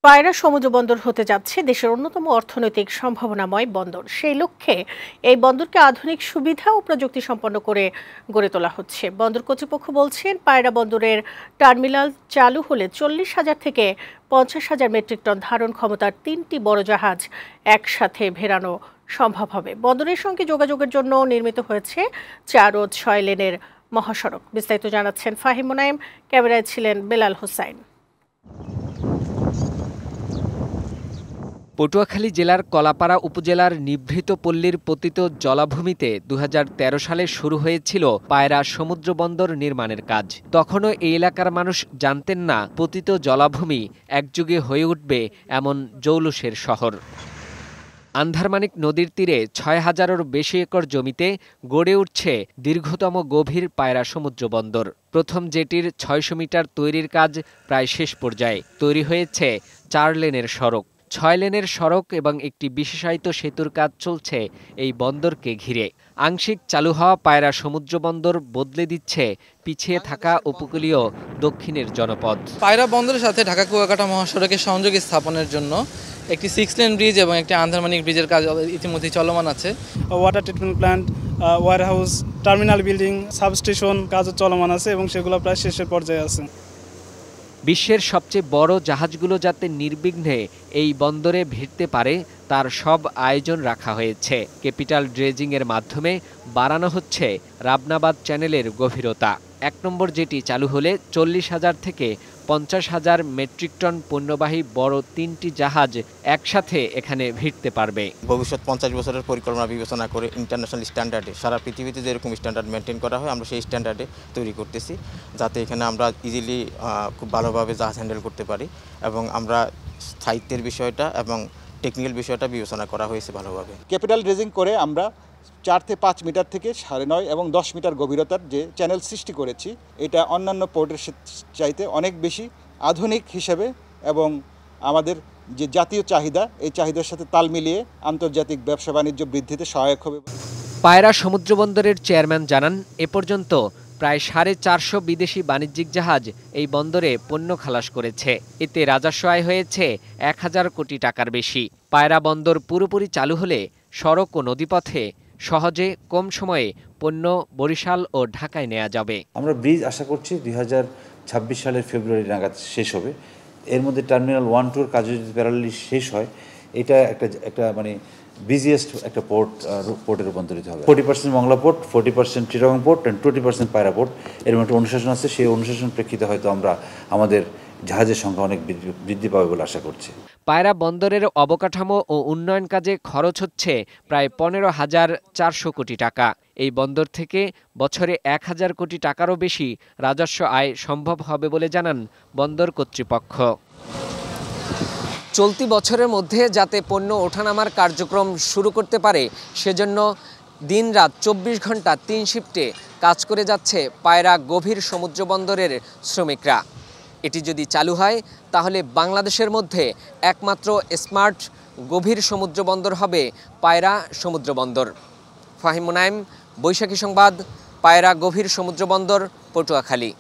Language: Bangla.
পায়রা সমুদ্র বন্দর হতে যাচ্ছে দেশের অন্যতম অর্থনৈতিক সম্ভাবনাময় বন্দর। সেই লক্ষ্যে এই বন্দরকে আধুনিক সুবিধা ও প্রযুক্তি সম্পন্ন করে গড়ে তোলা হচ্ছে। বন্দর কর্তৃপক্ষ বলছেন, পায়রা বন্দরের টার্মিনাল চালু হলে 40,000 থেকে 50,000 মেট্রিক টন ধারণ ক্ষমতার 3টি বড় জাহাজ একসাথে ভেড়ানো সম্ভব হবে। বন্দরের সঙ্গে যোগাযোগের জন্য নির্মিত হয়েছে 4 ও 6 লেনের মহাসড়ক। বিস্তারিত জানাচ্ছেন ফাহিম মুনায়েম, ক্যামেরায় ছিলেন বেলাল হোসাইন। পটুয়াখালী জেলার কলাপাড়া উপজেলার নিভৃত পল্লীর পতিত জলাভূমিতে 2013 সালে শুরু হয়েছিল পায়রা সমুদ্র বন্দর নির্মাণের কাজ। তখনও এই এলাকার মানুষ জানতেন না পতিত জলাভূমি একযুগে হয়ে উঠবে এমন জৌলুসের শহর। আন্ধারমানিক নদীর তীরে 6,000-এরও বেশি একর জমিতে গড়ে উঠছে দীর্ঘতম গভীর পায়রা সমুদ্র বন্দর। প্রথম জেটির 600 মিটার তৈরির কাজ প্রায় শেষ পর্যায়ে। তৈরি হয়েছে 4 লেনের সড়ক, 6 লেনের সড়ক এবং একটি বিশেষায়িত সেতুর কাজ চলছে এই বন্দরকে ঘিরে। আংশিক চালু হওয়া পায়রা সমুদ্র বন্দর বদলে দিচ্ছে পিছিয়ে থাকা উপকূলীয় দক্ষিণের জনপদ। পায়রা বন্দরের সাথে ঢাকা কুয়াকাটা মহাসড়কের সংযোগ স্থাপনের জন্য একটি 6 লেন ব্রিজ এবং একটি আন্ধারমানিক ব্রিজের কাজ ইতিমধ্যে চলমান আছে। Water treatment plant, warehouse, terminal building, substation কাজও চলমান আছে এবং সেগুলো প্রায় শেষের পর্যায়ে আছে। বিশ্বের সবচেয়ে বড় জাহাজগুলো যাতে নির্বিঘ্নে এই বন্দরে ভিড়তে পারে তার সব আয়োজন রাখা হয়েছে। ক্যাপিটাল ড্রেজিংয়ের মাধ্যমে বাড়ানো হচ্ছে রাবনাবাদ চ্যানেলের গভীরতা। 1 নম্বর জেটি চালু হলে 40,000 থেকে 50,000 মেট্রিক টন পণ্যবাহী বড় 3টি জাহাজ একসাথে এখানে ভিড়তে পারবে। ভবিষ্যৎ 50 বছরের পরিকল্পনা বিবেচনা করে ইন্টারন্যাশনাল স্ট্যান্ডার্ডে সারা পৃথিবীতে যেরকম স্ট্যান্ডার্ড মেনটেন করা হয় আমরা সেই স্ট্যান্ডার্ডে তৈরি করতেছি, যাতে এখানে আমরা ইজিলি খুব ভালোভাবে জাহাজ হ্যান্ডেল করতে পারি এবং আমরা স্থায়িত্বের বিষয়টা এবং টেকনিক্যাল বিষয়টা বিবেচনা করা হয়েছে ভালোভাবে। ক্যাপিটাল ড্রেজিং করে আমরা 4 থেকে 5 মিটার থেকে 9.5 এবং 10 মিটার গভীরতার যে চ্যানেল সৃষ্টি করেছি, এটা অন্যান্য পোর্টের চাইতে অনেক বেশি আধুনিক হিসেবে এবং আমাদের যে জাতীয় চাহিদা, এই চাহিদার সাথে তাল মিলিয়ে আন্তর্জাতিক ব্যবসা বাণিজ্য বৃদ্ধিতে সহায়ক হবে। পায়রা সমুদ্র বন্দরের চেয়ারম্যান জানান, এ পর্যন্ত প্রায় 450 বিদেশি বাণিজ্যিক জাহাজ এই বন্দরে পণ্য খালাস করেছে। এতে রাজস্ব আয় হয়েছে 1000 কোটি টাকার বেশি। পায়রা বন্দর পুরোপুরি চালু হলে সড়ক ও নদীপথে সহজে কম সময়ে পণ্য বরিশাল ও ঢাকায় নেওয়া যাবে। আমরা ব্রিজ আশা করছি 2026 সালের ফেব্রুয়ারি নাগাদ শেষ হবে। এর মধ্যে টার্মিনাল 1-2 কাজ যদি প্যারালালি শেষ হয়, এটা একটা মানে বিজিয়েস্ট একটা পোর্টে রূপান্তরিত হবে। 40% মংলা পোর্ট, 40% চিটাগং পোর্ট এবং 20% পায়রা পোর্ট। এর মধ্যে অনুশাসন আছে, সেই অনুশাসন প্রেক্ষিতে হয়তো আমরা আমাদের জাহাজের সংখ্যা অনেক বৃদ্ধি পাবে বলে আশা করছি। পায়রা বন্দরের অবকাঠামো ও উন্নয়ন কাজে খরচ হচ্ছে প্রায় 15,400 কোটি টাকা। এই বন্দর থেকে বছরে 1,000 কোটি টাকারও বেশি রাজস্ব আয় সম্ভব হবে বলে জানান বন্দর কর্তৃপক্ষ। চলতি বছরের মধ্যে যাতে পণ্য ওঠানামার কার্যক্রম শুরু করতে পারে, সেজন্য দিনরাত 24 ঘন্টা 3 শিফটে কাজ করে যাচ্ছে পায়রা গভীর সমুদ্র বন্দরের শ্রমিকরা। এটি যদি চালু হয় তাহলে বাংলাদেশের মধ্যে একমাত্র স্মার্ট গভীর সমুদ্র বন্দর হবে পায়রা সমুদ্র বন্দর। ফাহিম মুনায়েম, বৈশাখী সংবাদ, পায়রা গভীর সমুদ্র বন্দর, পটুয়াখালী।